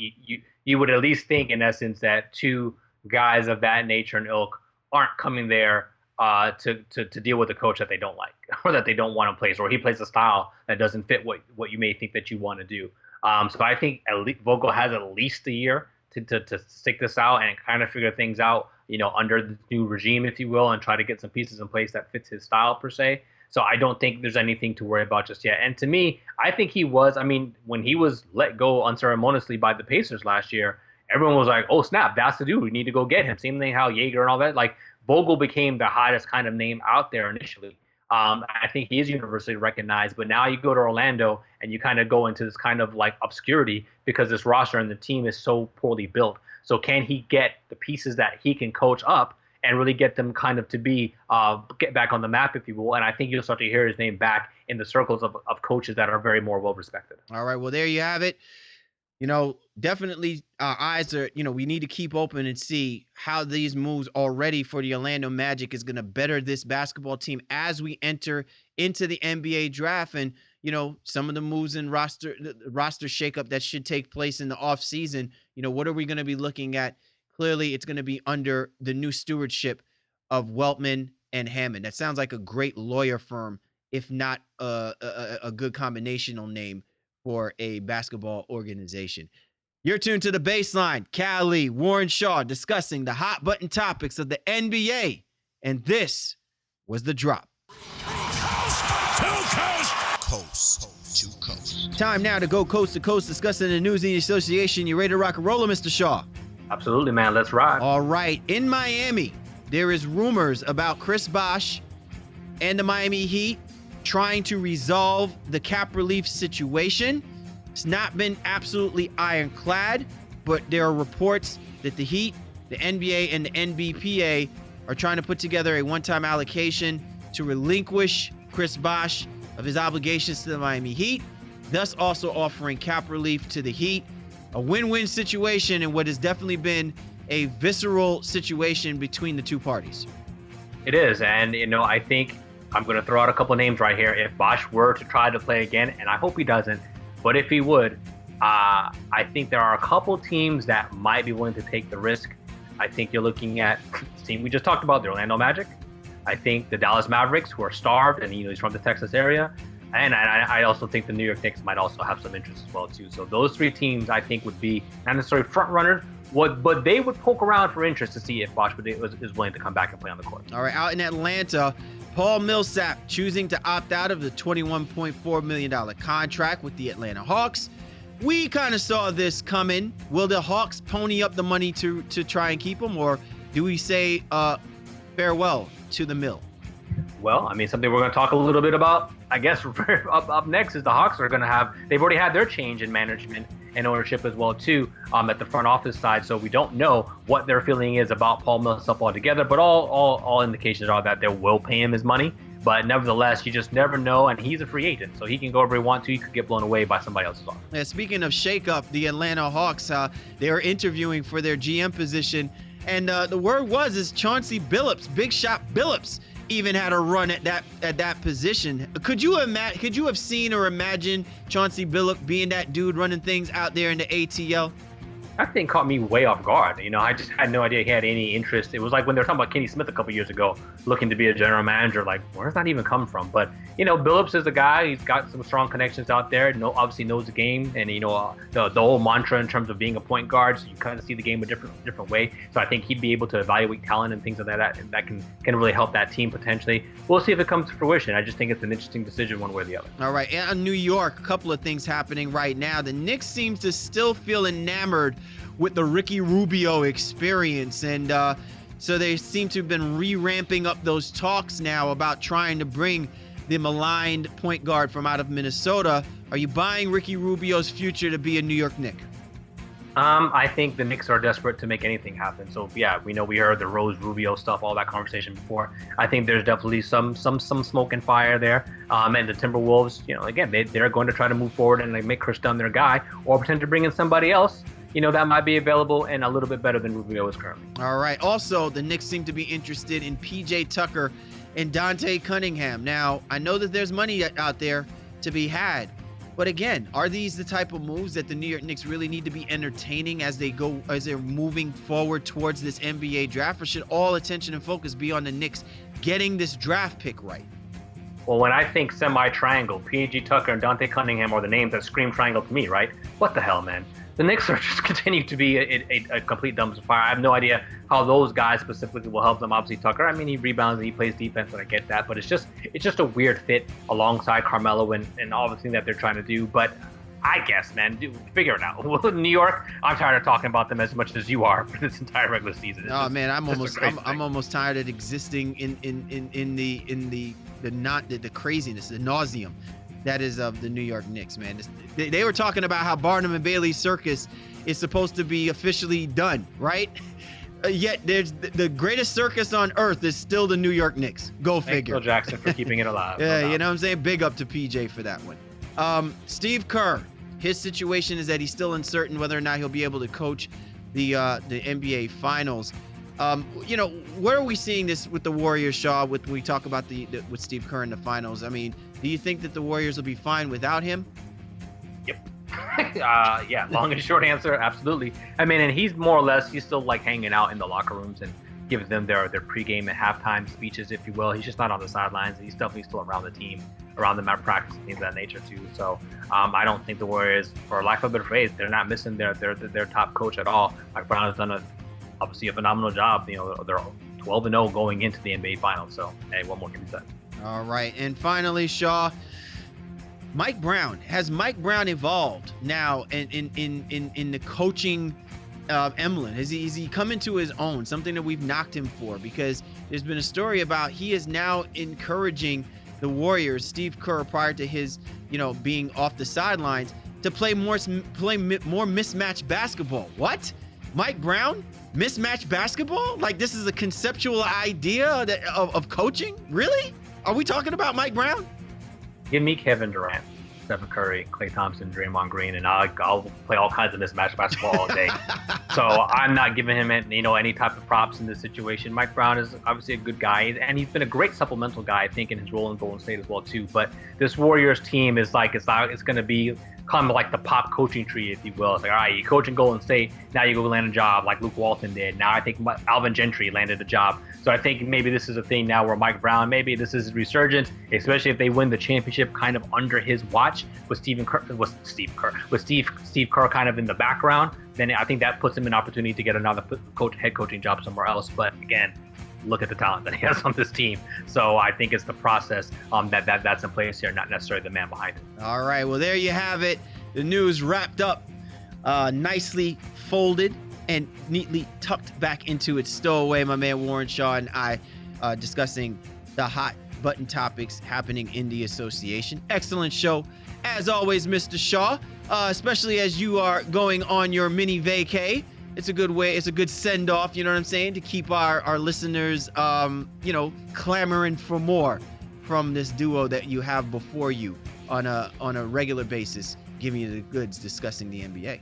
You would at least think, in essence, that two guys of that nature and ilk aren't coming there to deal with a coach that they don't like or that they don't want to place, or he plays a style that doesn't fit what you may think that you want to do. So I think Vogel has at least a year to stick this out and kind of figure things out, under the new regime, if you will, and try to get some pieces in place that fits his style per se. So I don't think there's anything to worry about just yet. And to me, I think when he was let go unceremoniously by the Pacers last year, everyone was like, oh, snap, that's the dude. We need to go get him. Same thing how Jaeger and all that. Like, Vogel became the hottest kind of name out there initially. I think he is universally recognized. But now you go to Orlando and you kind of go into this kind of like obscurity because this roster and the team is so poorly built. So can he get the pieces that he can coach up and really get them kind of to be get back on the map, if you will? And I think you'll start to hear his name back in the circles of coaches that are very more well respected.
All right, well, there you have it. Definitely our eyes are, we need to keep open and see how these moves already for the Orlando Magic is going to better this basketball team as we enter into the NBA draft. And, some of the moves in roster shakeup that should take place in the offseason, what are we going to be looking at? Clearly, it's going to be under the new stewardship of Weltman and Hammond. That sounds like a great lawyer firm, if not a good combinational name for a basketball organization. You're tuned to The Baseline. Cali, Warren Shaw discussing the hot button topics of the NBA. And this was The Drop.
Coast to coast.
Time now to go coast to coast discussing the news in the association. You ready to rock and roll, Mr. Shaw?
Absolutely, man. Let's ride.
All right. In Miami, there is rumors about Chris Bosh and the Miami Heat trying to resolve the cap relief situation. It's not been absolutely ironclad, but there are reports that the Heat, the NBA, and the NBPA are trying to put together a one-time allocation to relinquish Chris Bosh of his obligations to the Miami Heat, thus also offering cap relief to the Heat. A win-win situation in what has definitely been a visceral situation between the two parties.
It is, and I think I'm going to throw out a couple names right here. If Bosh were to try to play again, and I hope he doesn't, but if he would, I think there are a couple teams that might be willing to take the risk. I think you're looking at the team we just talked about, the Orlando Magic. I think the Dallas Mavericks, who are starved, and he's from the Texas area. And I also think the New York Knicks might also have some interest as well, too. So those three teams, I think, would be not necessarily front runners, but they would poke around for interest to see if Bosh is willing to come back and play on the court.
All right, out in Atlanta, Paul Millsap choosing to opt out of the $21.4 million contract with the Atlanta Hawks. We kind of saw this coming. Will the Hawks pony up the money to try and keep him, or do we say farewell to the mill?
Well, something we're going to talk a little bit about, I guess, up next is the Hawks are going to have, they've already had their change in management and ownership as well, too, at the front office side. So we don't know what their feeling is about Paul Millsap altogether, but all indications are that they will pay him his money. But nevertheless, you just never know, and he's a free agent, so he can go wherever he wants to. He could get blown away by somebody else's offer.
Yeah, speaking of shakeup, the Atlanta Hawks, they are interviewing for their GM position, and the word is Chauncey Billups, Big Shot Billups, even had a run at that position. Could you have seen or imagined Chauncey Billups being that dude running things out there in the ATL?
That thing caught me way off guard. I just had no idea he had any interest. It was like when they were talking about Kenny Smith a couple years ago, looking to be a general manager. Like, where does that even come from? But, Billups is a guy. He's got some strong connections out there. Obviously knows the game. And, the whole mantra in terms of being a point guard, so you kind of see the game a different way. So I think he'd be able to evaluate talent and things like that. And that can really help that team potentially. We'll see if it comes to fruition. I just think it's an interesting decision one way or the other. All
right. And in New York, a couple of things happening right now. The Knicks seems to still feel enamored with the Ricky Rubio experience. And so they seem to have been re-ramping up those talks now about trying to bring the maligned point guard from out of Minnesota. Are you buying Ricky Rubio's future to be a New York Knick?
I think the Knicks are desperate to make anything happen. So yeah, we heard the Rose Rubio stuff, all that conversation before. I think there's definitely some smoke and fire there. And the Timberwolves, again, they're going to try to move forward and make Chris Dunn their guy, or pretend to bring in somebody else that might be available and a little bit better than Rubio is currently.
All right. Also, the Knicks seem to be interested in PJ Tucker and Dante Cunningham. Now, I know that there's money out there to be had, But again, are these the type of moves that the New York Knicks really need to be entertaining as they're moving forward towards this NBA draft? Or should all attention and focus be on the Knicks getting this draft pick right?
Well, when I think semi-triangle, P.J. Tucker and Dante Cunningham are the names that scream triangle to me, right? What the hell, man? The Knicks are just continue to be a complete dumpster fire. I have no idea how those guys specifically will help them. Obviously, Tucker, I mean, he rebounds and he plays defense, and I get that. But it's just a weird fit alongside Carmelo and all the things that they're trying to do. But I guess, man, figure it out. New York, I'm tired of talking about them as much as you are for this entire regular season.
Oh man, I'm almost tired of existing in the craziness, the nauseum that is of the New York Knicks, man. They were talking about how Barnum and Bailey's circus is supposed to be officially done, right? Yet there's the greatest circus on earth is still the New York Knicks. Go figure.
Phil Jackson for keeping it alive.
Yeah, you know what I'm saying? Big up to PJ for that one. Steve Kerr, his situation is that he's still uncertain whether or not he'll be able to coach the NBA Finals. Where are we seeing this with the Warriors, Shaw? When we talk about with Steve Kerr in the Finals, I mean, do you think that the Warriors will be fine without him?
Yep. Yeah, long and short answer, absolutely. I mean, and he's still like hanging out in the locker rooms and giving them their pregame and halftime speeches, if you will. He's just not on the sidelines. He's definitely still around the team, around them at practice and things of that nature too. So I don't think the Warriors, for lack of a better phrase, they're not missing their top coach at all. Mike Brown has done obviously a phenomenal job. They're 12-0 going into the NBA Finals. So hey, what more can be said?
All right, and finally, Shaw, Mike Brown. Has Mike Brown evolved now in the coaching emblem? Has he come into his own? Something that we've knocked him for, because there's been a story about he is now encouraging the Warriors, Steve Kerr, prior to his being off the sidelines, to play more mismatched basketball. What? Mike Brown? Mismatched basketball? Like, this is a conceptual idea of coaching? Really? Are we talking about Mike Brown?
Give me Kevin Durant, Stephen Curry, Klay Thompson, Draymond Green, and I'll play all kinds of mismatched basketball all day. So I'm not giving him any type of props in this situation. Mike Brown is obviously a good guy, and he's been a great supplemental guy, I think, in his role in Golden State as well too. But this Warriors team is like it's going to be kind of like the pop coaching tree, if you will. It's like, all right, you coach in Golden State, now you go land a job like Luke Walton did. Now I think Alvin Gentry landed a job. So I think maybe this is a thing now where Mike Brown, maybe this is his resurgence, especially if they win the championship kind of under his watch with Steve Kerr kind of in the background. Then I think that puts him in opportunity to get another head coaching job somewhere else. But again, look at the talent that he has on this team. So I think it's the process that's in place here, not necessarily the man behind it.
All right, well, there you have it. The news wrapped up, nicely folded and neatly tucked back into its stowaway. My man Warren Shaw and I discussing the hot button topics happening in the association. Excellent show, as always, Mr. Shaw, especially as you are going on your mini vacay. It's a good way. It's a good send off. You know what I'm saying? To keep our listeners, clamoring for more from this duo that you have before you on a regular basis, giving you the goods, discussing the NBA.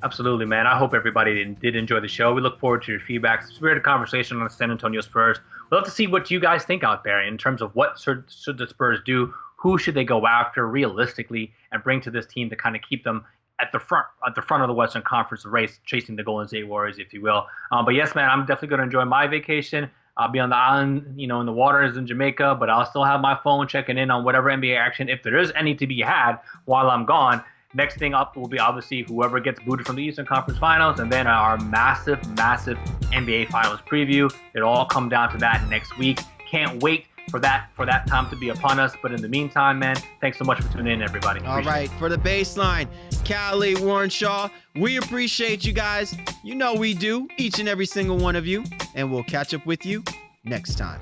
Absolutely, man. I hope everybody did enjoy the show. We look forward to your feedback. Spirited conversation on the San Antonio Spurs. We'd love to see what you guys think out there in terms of what should the Spurs do, who should they go after realistically, and bring to this team to kind of keep them at the front of the Western Conference race, chasing the Golden State Warriors, if you will. But yes, man, I'm definitely going to enjoy my vacation. I'll be on the island, in the waters in Jamaica, but I'll still have my phone checking in on whatever NBA action, if there is any to be had while I'm gone. Next thing up will be obviously whoever gets booted from the Eastern Conference Finals, and then our massive NBA Finals preview. It'll all come down to that next week. Can't wait for that time to be upon us. But in the meantime, man, thanks so much for tuning in, everybody.
All right, for the baseline, Callie, Warren Shaw, we appreciate you guys. You know we do, each and every single one of you, and we'll catch up with you next time.